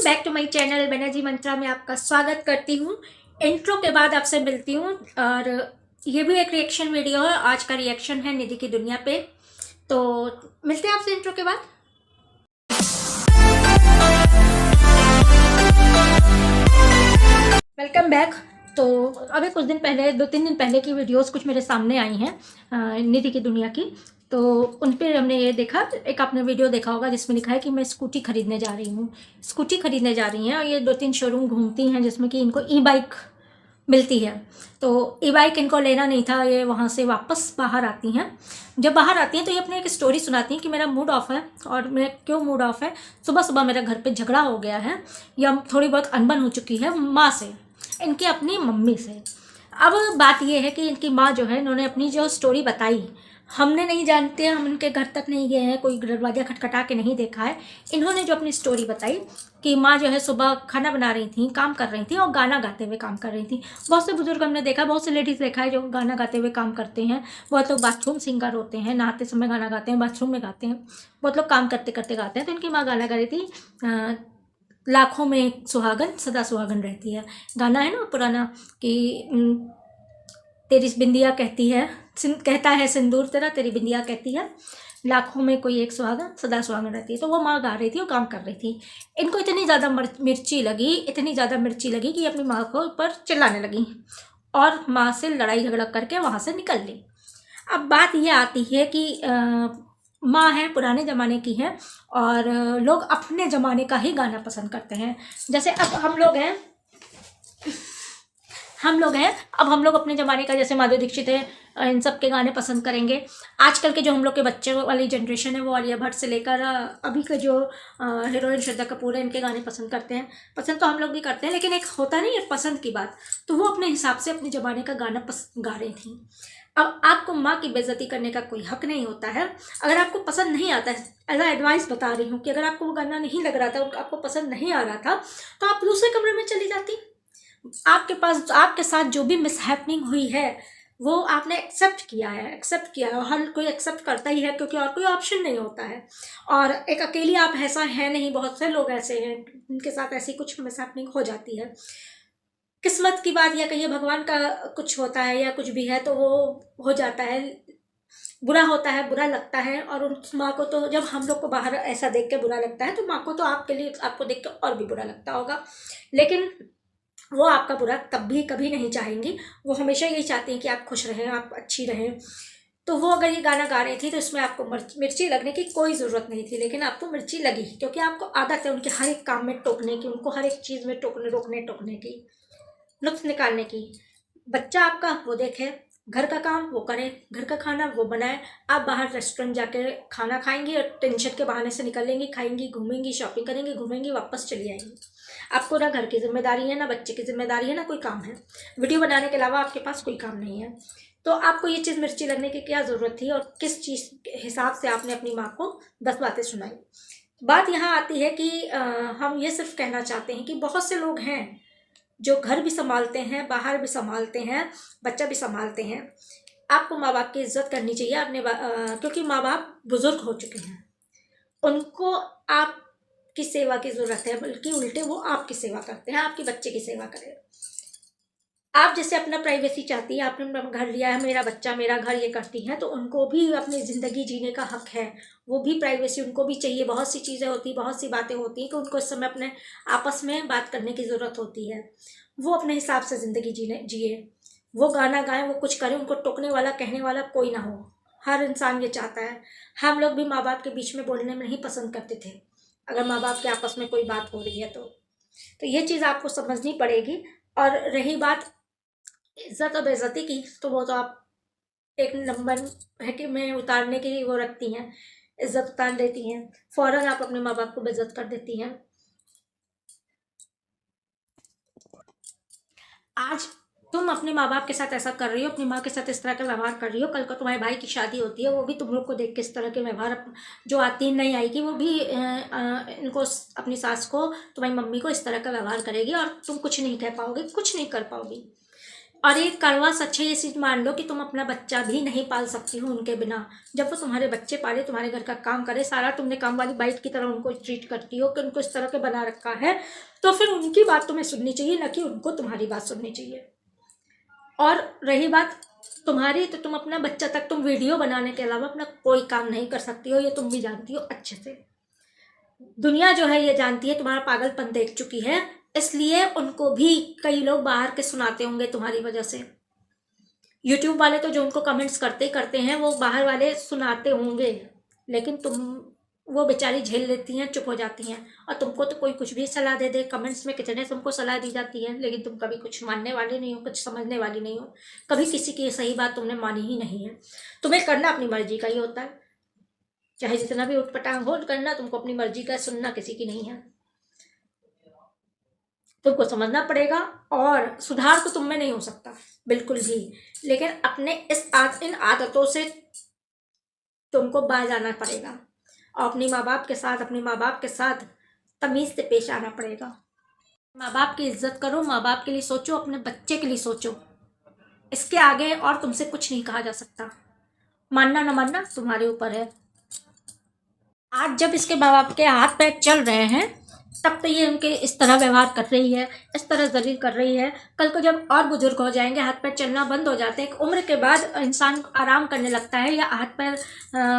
Back to my channel बेनाजी मंत्रा में आपका स्वागत करती हूँ। इंट्रो के बाद आपसे मिलती हूँ और ये भी एक रिएक्शन वीडियो है। आज का रिएक्शन है निधि की दुनिया पे, तो मिलते हैं आपसे इंट्रो के बाद। Welcome back. तो अभी कुछ दिन पहले 2-3 दिन पहले की वीडियोस कुछ मेरे सामने आई हैं निधि की दुनिया की, तो उन पर हमने ये देखा, एक आपने वीडियो देखा होगा जिसमें लिखा है कि मैं स्कूटी खरीदने जा रही हूँ। स्कूटी खरीदने जा रही हैं और ये 2-3 शोरूम घूमती हैं जिसमें कि इनको ई बाइक मिलती है। तो ई बाइक इनको लेना नहीं था, ये वहाँ से वापस बाहर आती हैं। जब बाहर आती हैं तो ये अपने एक स्टोरी सुनाती हैं कि मेरा मूड ऑफ है। और मेरा क्यों मूड ऑफ है? सुबह सुबह मेरे घर पे झगड़ा हो गया है या थोड़ी बहुत अनबन हो चुकी है माँ से, इनकी अपनी मम्मी से। अब बात ये है कि इनकी माँ जो है, इन्होंने अपनी जो स्टोरी बताई, हमने नहीं जानते हैं, हम उनके घर तक नहीं गए हैं, कोई दरवाज़ा खटखटा के नहीं देखा है। इन्होंने जो अपनी स्टोरी बताई कि माँ जो है सुबह खाना बना रही थी, काम कर रही थी और गाना गाते हुए काम कर रही थी। बहुत से बुजुर्ग हमने देखा, बहुत से लेडीज़ देखा है जो गाना गाते हुए काम करते हैं। बहुत लोग बाथरूम सिंगर होते हैं, नहाते समय गाना गाते हैं, बाथरूम में गाते हैं, बहुत लोग काम करते करते गाते हैं। तो इनकी माँ गाना गा रही थी, लाखों में सुहागन सदा सुहागन रहती है। गाना है ना पुराना कि तेरी बिंदिया कहती है, कहता है सिंदूर तेरा, तेरी बिंदिया कहती है, लाखों में कोई एक सुहागन सदा सुहागन रहती है। तो वो माँ गा रही थी और काम कर रही थी। इनको इतनी ज़्यादा मिर्ची लगी, इतनी ज़्यादा मिर्ची लगी कि अपनी माँ को ऊपर चिल्लाने लगी और माँ से लड़ाई झगड़ा करके वहाँ से निकल ली। अब बात ये आती है कि माँ है, पुराने ज़माने की है और लोग अपने ज़माने का ही गाना पसंद करते हैं। जैसे अब हम लोग हैं, अब हम लोग अपने ज़माने का, जैसे माधुरी दीक्षित है, इन सब के गाने पसंद करेंगे। आजकल के जो हम लोग के बच्चे वाली जनरेशन है, वो आलिया भट्ट से लेकर अभी के जो हीरोइन श्रद्धा कपूर है, इनके गाने पसंद करते हैं। पसंद तो हम लोग भी करते हैं, लेकिन एक होता नहीं है पसंद की बात, तो वो अपने हिसाब से अपने ज़माने का गाना गा रही थी। अब आपको माँ की बेइज्जती करने का कोई हक नहीं होता है। अगर आपको पसंद नहीं आता है, एज अ एडवाइस बता रही हूँ कि अगर आपको वो गाना नहीं लग रहा था, आपको पसंद नहीं आ रहा था, तो आप दूसरे कमरे में चली जाती। आपके पास आपके साथ जो भी मिसहैपनिंग हुई है वो आपने एक्सेप्ट किया है, और हर कोई एक्सेप्ट करता ही है, क्योंकि और कोई ऑप्शन नहीं होता है। और एक अकेली आप ऐसा है नहीं, बहुत से लोग ऐसे हैं जिनके साथ ऐसी कुछ मिसहैपनिंग हो जाती है। किस्मत की बात, या कहिए भगवान का कुछ होता है या कुछ भी है, तो वो हो जाता है, बुरा होता है, बुरा लगता है। और उस माँ को तो, जब हम लोग को बाहर ऐसा देख के बुरा लगता है, तो माँ को तो आपके लिए, आपको देख के और भी बुरा लगता होगा। लेकिन वो आपका बुरा तब भी कभी नहीं चाहेंगी, वो हमेशा यही चाहती हैं कि आप खुश रहें, आप अच्छी रहें। तो वो अगर ये गाना गा रही थी तो इसमें आपको मिर्ची लगने की कोई ज़रूरत नहीं थी, लेकिन आपको मिर्ची लगी क्योंकि आपको आदत है उनके हर एक काम में टोकने की, उनको हर एक चीज़ में टोकने की, नुक्स निकालने की। बच्चा आपका वो देखे, घर का काम वो करे, घर का खाना वो बनाए, आप बाहर रेस्टोरेंट जाके खाना खाएंगी और टेंशन के बहाने से निकल लेंगी, खाएंगी, घूमेंगी, शॉपिंग करेंगी, घूमेंगी, वापस चली आएंगी। आपको ना घर की जिम्मेदारी है, ना बच्चे की जिम्मेदारी है, ना कोई काम है। वीडियो बनाने के अलावा आपके पास कोई काम नहीं है। तो आपको ये चीज़ मिर्ची लगने की क्या ज़रूरत थी, और किस चीज़ के हिसाब से आपने अपनी माँ को 10 बातें सुनाई। बात यहाँ आती है कि हम ये सिर्फ कहना चाहते हैं कि बहुत से लोग हैं जो घर भी संभालते हैं, बाहर भी संभालते हैं, बच्चा भी संभालते हैं। आपको माँ बाप की इज्जत करनी चाहिए अपने क्योंकि माँ बाप बुजुर्ग हो चुके हैं, उनको आपकी सेवा की ज़रूरत है, बल्कि उल्टे वो आपकी सेवा करते हैं, आपके बच्चे की सेवा करें। आप जैसे अपना प्राइवेसी चाहती है, आपने घर लिया है, मेरा बच्चा मेरा घर, ये करती हैं, तो उनको भी अपनी ज़िंदगी जीने का हक है, वो भी प्राइवेसी उनको भी चाहिए। बहुत सी चीज़ें होती, बहुत सी बातें होती हैं कि उनको इस समय अपने आपस में बात करने की ज़रूरत होती है। वो अपने हिसाब से ज़िंदगी जिए, वो गाना गाएं, वो कुछ करें, उनको टोकने वाला, कहने वाला कोई ना हो। हर इंसान ये चाहता है। हम लोग भी माँ बाप के बीच में बोलने में नहीं पसंद करते थे, अगर माँ बाप के आपस में कोई बात हो रही है तो ये चीज़ आपको समझनी पड़ेगी। और रही बात इज्जत और बेइज्जती की, तो वो तो आप एक नंबर है कि में उतारने की वो रखती हैं, इज्जत उतार देती हैं, फ़ौरन आप अपने माँ बाप को बेइज्जत कर देती हैं। आज तुम अपने माँ बाप के साथ ऐसा कर रही हो, अपनी माँ के साथ इस तरह का व्यवहार कर रही हो, कल को तुम्हारे भाई की शादी होती है, वो भी तुम लोग को देख के इस तरह के व्यवहार, जो आती नहीं आएगी, वो भी इनको, अपनी सास को, तुम्हारी मम्मी को इस तरह का व्यवहार करेगी और तुम कुछ नहीं कह पाओगे, कुछ नहीं कर पाओगी। और एक कड़वा सच है, ये चीज़ मान लो कि तुम अपना बच्चा भी नहीं पाल सकती हो उनके बिना। जब वो तुम्हारे बच्चे पाले, तुम्हारे घर का काम करे, सारा तुमने काम वाली बाइट की तरह उनको ट्रीट करती हो कि उनको इस तरह के बना रखा है, तो फिर उनकी बात तुम्हें सुननी चाहिए, ना कि उनको तुम्हारी बात सुननी चाहिए। और रही बात तुम्हारी, तो तुम अपना बच्चा तक तुम वीडियो बनाने के अलावा अपना कोई काम नहीं कर सकती हो, ये तुम भी जानती हो अच्छे से। दुनिया जो है ये जानती है, तुम्हारा पागलपन देख चुकी है, इसलिए उनको भी कई लोग बाहर के सुनाते होंगे तुम्हारी वजह से। यूट्यूब वाले तो जो उनको कमेंट्स करते ही करते हैं, वो बाहर वाले सुनाते होंगे, लेकिन तुम, वो बेचारी झेल लेती हैं, चुप हो जाती हैं। और तुमको तो कोई कुछ भी सलाह दे दे, कमेंट्स में कितने तुमको सलाह दी जाती है, लेकिन तुम कभी कुछ मानने वाले नहीं हो, कुछ समझने वाली नहीं हो, कभी किसी की सही बात तुमने मानी ही नहीं है। तुम्हें करना अपनी मर्जी का ही होता है, चाहे जितना भी उठपटांग हो करना, तुमको अपनी मर्जी का, सुनना किसी की नहीं है। तुमको समझना पड़ेगा, और सुधार तो तुम में नहीं हो सकता बिल्कुल भी, लेकिन अपने इन आदतों से तुमको बाज आना पड़ेगा, और अपने माँ बाप के साथ तमीज़ से पेश आना पड़ेगा। माँ बाप की इज्जत करो, माँ बाप के लिए सोचो, अपने बच्चे के लिए सोचो, इसके आगे और तुमसे कुछ नहीं कहा जा सकता। मानना ना मानना तुम्हारे ऊपर है। आज जब इसके माँ बाप के हाथ पैर चल रहे हैं, तब तो ये उनके इस तरह व्यवहार कर रही है, इस तरह जलील कर रही है। कल को जब और बुजुर्ग हो जाएंगे, हाथ पैर चलना बंद हो जाते हैं, एक उम्र के बाद इंसान आराम करने लगता है या हाथ पैर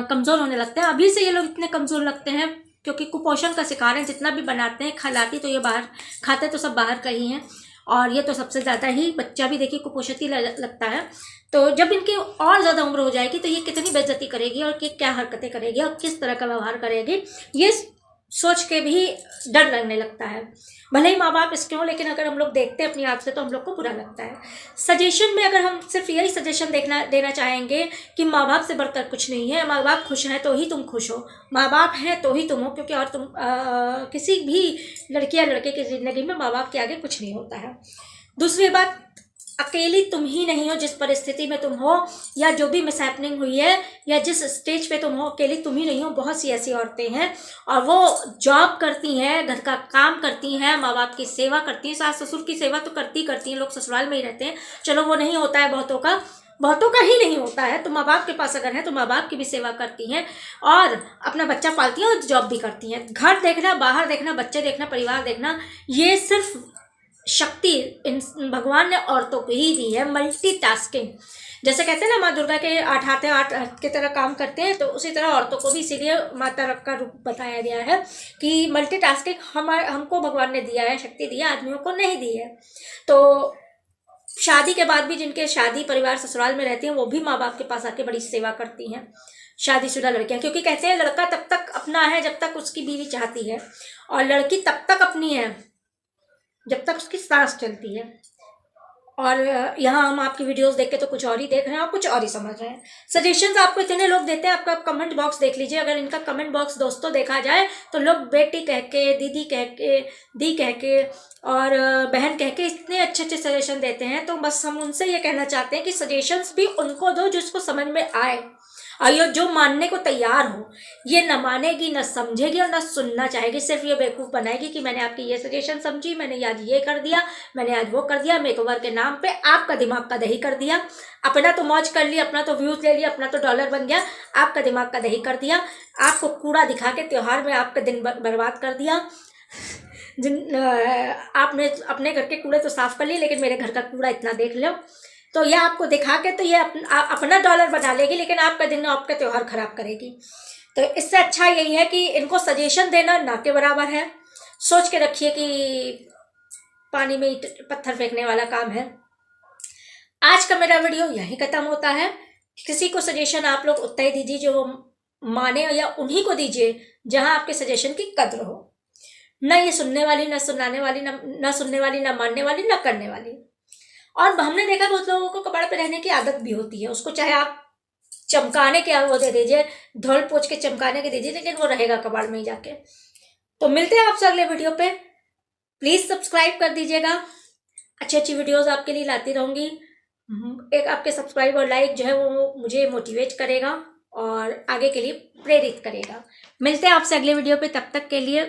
कमज़ोर होने लगते हैं। अभी से ये लोग इतने कमज़ोर लगते हैं क्योंकि कुपोषण का शिकार है। जितना भी बनाते हैं, खिलाती तो ये बाहर, खाते तो सब बाहर का ही हैं, और ये तो सबसे ज़्यादा ही, बच्चा भी देखिए कुपोषित ही लगता है। तो जब इनकी और ज़्यादा उम्र हो जाएगी, तो ये कितनी बेइज्जती करेगी और ये क्या हरकतें करेगी और किस तरह का व्यवहार करेगी, ये सोच के भी डर लगने लगता है। भले ही माँ बाप इसके हों, लेकिन अगर हम लोग देखते हैं अपनी आँख से, तो हम लोग को बुरा लगता है। सजेशन में अगर हम सिर्फ यही सजेशन देना चाहेंगे कि माँ बाप से बढ़कर कुछ नहीं है, माँ बाप खुश हैं तो ही तुम खुश हो, माँ बाप हैं तो ही तुम हो, क्योंकि और तुम किसी भी लड़की या लड़के की ज़िंदगी में माँ बाप के आगे कुछ नहीं होता है। दूसरी बात, अकेली तुम ही नहीं हो जिस परिस्थिति में तुम हो, या जो भी मिसहैपनिंग हुई है, या जिस स्टेज पे तुम हो, अकेली तुम ही नहीं हो। बहुत सी ऐसी औरतें हैं, और वो जॉब करती हैं, घर का काम करती हैं, माँ बाप की सेवा करती हैं, सास ससुर की सेवा तो करती हैं, लोग ससुराल में ही रहते हैं, चलो वो नहीं होता है बहुतों का ही नहीं होता है, तो माँ बाप के पास अगर है तो माँ बाप की भी सेवा करती हैं, और अपना बच्चा पालती हैं, और जॉब भी करती हैं। घर देखना, बाहर देखना, बच्चे देखना, परिवार देखना, ये सिर्फ शक्ति भगवान ने औरतों को ही दी है। मल्टीटास्किंग, जैसे कहते हैं ना, माँ दुर्गा के 8 हाथ हैं, 8 हाथ की तरह काम करते हैं, तो उसी तरह औरतों को भी इसीलिए माता का रूप बताया गया है कि मल्टीटास्किंग हमको भगवान ने दिया है, शक्ति दी है, आदमियों को नहीं दी है। तो शादी के बाद भी जिनके शादी परिवार ससुराल में रहते हैं, वो भी माँ बाप के पास आके बड़ी सेवा करती हैं, शादीशुदा लड़कियां, क्योंकि कहते हैं लड़का तब तक अपना है जब तक उसकी बीवी चाहती है, और लड़की तब तक अपनी है जब तक उसकी सांस चलती है। और यहाँ हम आपकी वीडियोस देख के तो कुछ और ही देख रहे हैं और कुछ और ही समझ रहे हैं। सजेशंस आपको इतने लोग देते हैं, आपका कमेंट बॉक्स देख लीजिए। अगर इनका कमेंट बॉक्स दोस्तों देखा जाए, तो लोग बेटी कह के, दीदी कह के, दी कह के, और बहन कह के इतने अच्छे अच्छे सजेशन देते हैं। तो बस हम उनसे ये कहना चाहते हैं कि सजेशंस भी उनको दो जिसको समझ में आए, और जो मानने को तैयार हो। ये न मानेगी, न समझेगी, और न सुनना चाहेगी, सिर्फ ये बेवकूफ़ बनाएगी कि मैंने आपकी ये सजेशन समझी, मैंने आज ये कर दिया, मैंने आज वो कर दिया, मेकओवर के नाम पे आपका दिमाग का दही कर दिया। अपना तो मौज कर लिया, अपना तो व्यूज़ ले लिया, अपना तो डॉलर बन गया, आपका दिमाग का दही कर दिया। आपको कूड़ा दिखा के त्यौहार में आपका दिन बर्बाद कर दिया। आपने अपने घर के कूड़े तो साफ़ कर लिए, लेकिन मेरे घर का कूड़ा इतना देख लो, तो यह आपको दिखा के तो ये अपना डॉलर बना लेगी, लेकिन आपका दिन, आपका त्यौहार खराब करेगी। तो इससे अच्छा यही है कि इनको सजेशन देना ना के बराबर है। सोच के रखिए कि पानी में पत्थर फेंकने वाला काम है। आज का मेरा वीडियो यहीं ख़त्म होता है। किसी को सजेशन आप लोग उतना ही दीजिए जो माने, या उन्हीं को दीजिए जहां आपके सजेशन की कद्र हो। ना ये सुनने वाली, ना सुनाने वाली, ना सुनने वाली, ना मानने वाली, ना करने वाली। और हमने देखा बहुत लोगों को कपड़े पे रहने की आदत भी होती है, उसको चाहे आप चमकाने के वो दे दीजिए, धोल पोछ के चमकाने के दीजिए, लेकिन वो रहेगा कबाड़ में ही जाके। तो मिलते हैं आपसे अगले वीडियो पे। प्लीज़ सब्सक्राइब कर दीजिएगा, अच्छी अच्छी वीडियोस आपके लिए लाती रहूँगी। एक आपके सब्सक्राइब और लाइक जो है वो मुझे मोटिवेट करेगा और आगे के लिए प्रेरित करेगा। मिलते हैं आपसे अगले वीडियो पे, तब तक के लिए